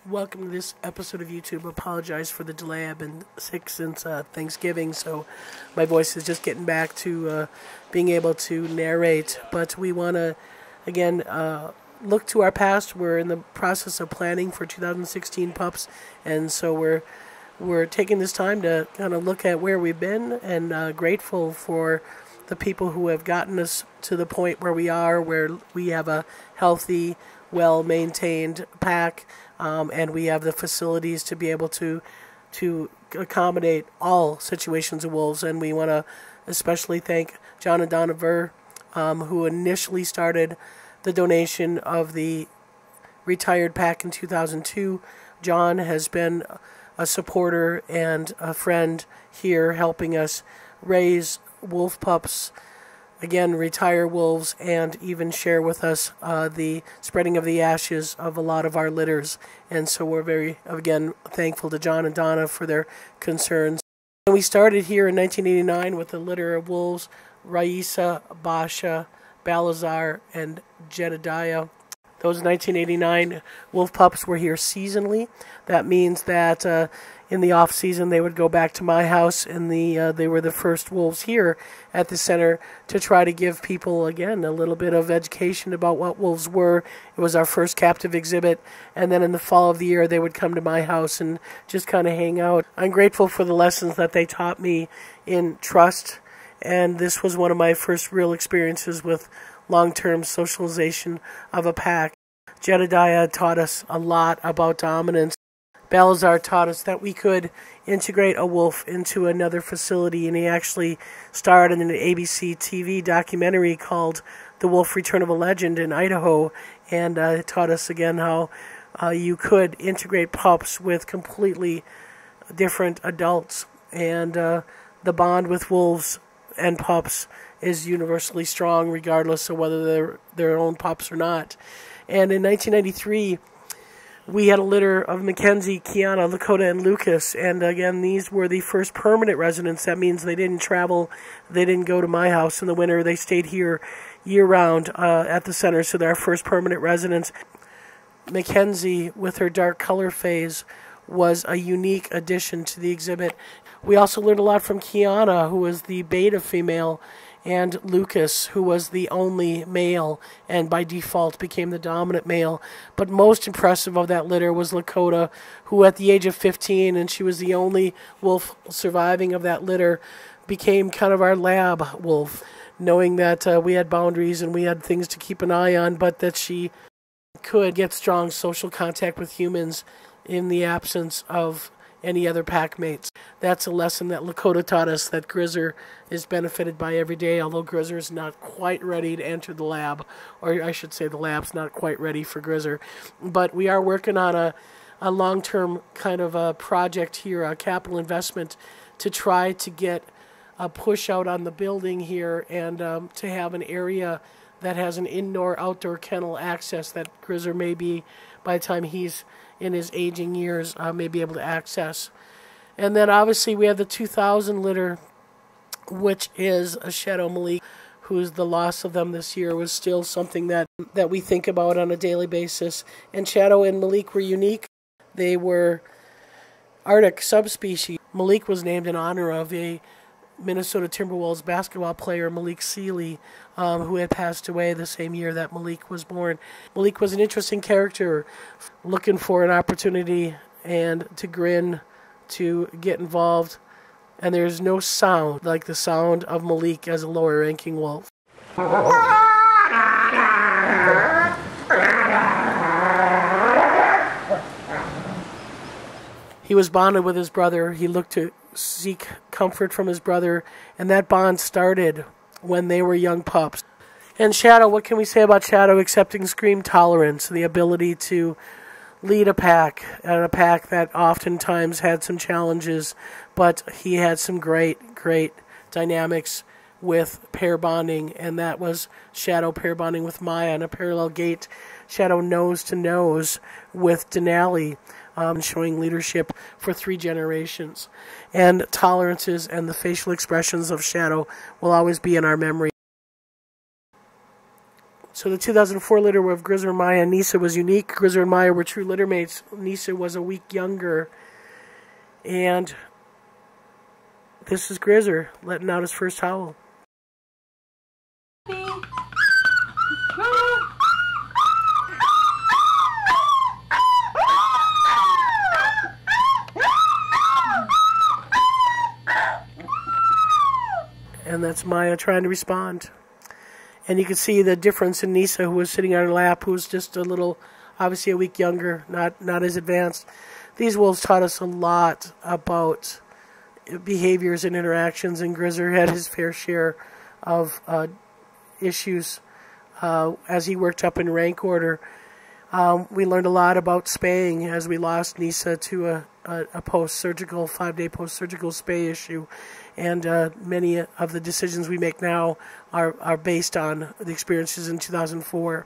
Welcome to this episode of YouTube. Apologize for the delay. I've been sick since Thanksgiving, so my voice is just getting back to being able to narrate. But we want to, again, look to our past. We're in the process of planning for 2016 pups, and so we're taking this time to kind of look at where we've been and grateful for the people who have gotten us to the point where we are, where we have a healthy, well-maintained pack. And we have the facilities to be able to accommodate all situations of wolves. And we want to especially thank John and Donna Ver, who initially started the donation of the retired pack in 2002. John has been a supporter and a friend here, helping us raise wolf pups, again, retire wolves, and even share with us the spreading of the ashes of a lot of our litters. And so we're very, again, thankful to John and Donna for their concerns. And we started here in 1989 with a litter of wolves, Raisa, Basha, Balazar, and Jedediah. Those 1989 wolf pups were here seasonally. That means that in the off season they would go back to my house, and they were the first wolves here at the center to try to give people, again, a little bit of education about what wolves were. It was our first captive exhibit, and then in the fall of the year they would come to my house and just kind of hang out. I'm grateful for the lessons that they taught me in trust, and this was one of my first real experiences with long-term socialization of a pack. Jedediah taught us a lot about dominance. Balazar taught us that we could integrate a wolf into another facility, and he actually starred in an ABC TV documentary called The Wolf Return of a Legend in Idaho, and taught us again how you could integrate pups with completely different adults, and the bond with wolves and pups is universally strong regardless of whether they're their own pups or not. And in 1993, we had a litter of Mackenzie, Kiana, Lakota, and Lucas. And again, these were the first permanent residents. That means they didn't travel. They didn't go to my house in the winter. They stayed here year-round at the center, so they're our first permanent residents. Mackenzie, with her dark color phase, was a unique addition to the exhibit. We also learned a lot from Kiana, who was the beta female, and Lucas, who was the only male and by default became the dominant male. But most impressive of that litter was Lakota, who at the age of 15, and she was the only wolf surviving of that litter, became kind of our lab wolf, knowing that we had boundaries and we had things to keep an eye on, but that she could get strong social contact with humans in the absence of any other pack mates. That's a lesson that Lakota taught us, that Grizzer is benefited by every day, although Grizzer is not quite ready to enter the lab, or I should say the lab's not quite ready for Grizzer. But we are working on a long-term kind of a project here, a capital investment, to try to get a push out on the building here and to have an area that has an indoor-outdoor kennel access that Grizzer may be, by the time he's in his aging years, may be able to access. And then obviously we have the 2000 litter, which is a Shadow Malik, who's the loss of them this year was still something that we think about on a daily basis. And Shadow and Malik were unique. They were Arctic subspecies. Malik was named in honor of a Minnesota Timberwolves basketball player, Malik Sealy, who had passed away the same year that Malik was born. Malik was an interesting character, looking for an opportunity and to grin, to get involved, and there's no sound like the sound of Malik as a lower-ranking wolf. He was bonded with his brother. He looked to seek comfort from his brother, and that bond started when they were young pups. And Shadow, what can we say about Shadow except extreme tolerance, the ability to lead a pack, and a pack that oftentimes had some challenges, but he had some great dynamics with pair bonding, and that was Shadow pair bonding with Maya in a parallel gait, Shadow nose to nose with Denali, showing leadership for 3 generations. And tolerances and the facial expressions of Shadow will always be in our memory. So the 2004 litter of Grizzer, Maya, and Nisa was unique. Grizzer and Maya were true litter mates. Nisa was a week younger. And this is Grizzer letting out his first howl. And that's Maya trying to respond. And you can see the difference in Nisa, who was sitting on her lap, who was just a little, obviously a week younger, not as advanced. These wolves taught us a lot about behaviors and interactions, and Grizzer had his fair share of issues as he worked up in rank order. We learned a lot about spaying as we lost Nisa to a post-surgical, 5-day post-surgical spay issue. And many of the decisions we make now are based on the experiences in 2004.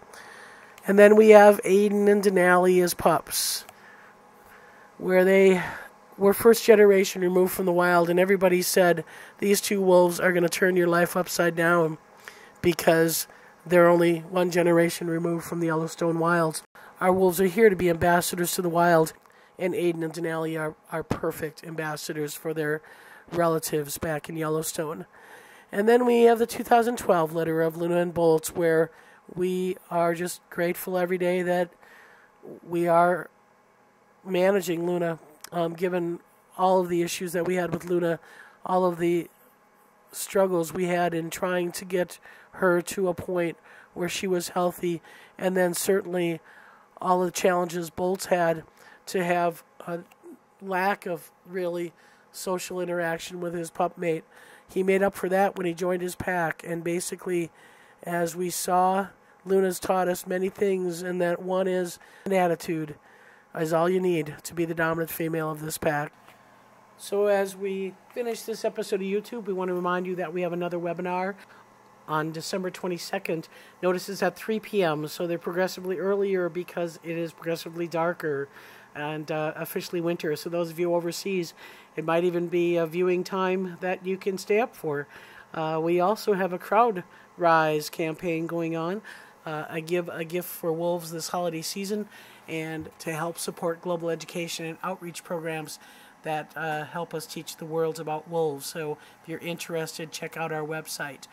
And then we have Aiden and Denali as pups, where they were first generation removed from the wild, and everybody said these two wolves are going to turn your life upside down because they're only one generation removed from the Yellowstone wilds. Our wolves are here to be ambassadors to the wild, and Aiden and Denali are perfect ambassadors for their relatives back in Yellowstone. And then we have the 2012 litter of Luna and Bolts, where we are just grateful every day that we are managing Luna, given all of the issues that we had with Luna, all of the struggles we had in trying to get her to a point where she was healthy, and then certainly all of the challenges Bolts had to have a lack of really social interaction with his pup mate. He made up for that when he joined his pack, and basically, as we saw, Luna's taught us many things, and that one is an attitude is all you need to be the dominant female of this pack. So as we finish this episode of YouTube, we want to remind you that we have another webinar on December 22nd. Notice it's at 3 p.m., so they're progressively earlier because it is progressively darker and officially winter. So those of you overseas, it might even be a viewing time that you can stay up for. We also have a crowd rise campaign going on, a gift for wolves this holiday season, and to help support global education and outreach programs that help us teach the world about wolves. So if you're interested, check out our website.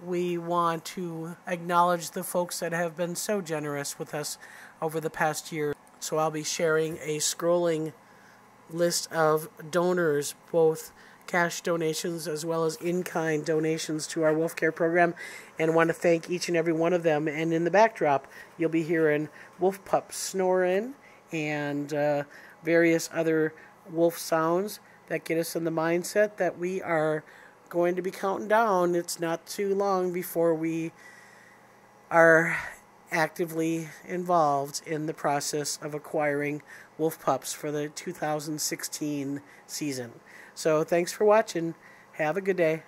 We want to acknowledge the folks that have been so generous with us over the past year. So I'll be sharing a scrolling list of donors, both cash donations as well as in-kind donations to our wolf care program, and want to thank each and every one of them. And in the backdrop, you'll be hearing wolf pups snoring and various other wolf sounds that get us in the mindset that we are going to be counting down. It's not too long before we are actively involved in the process of acquiring wolf pups for the 2016 season. So thanks for watching. Have a good day.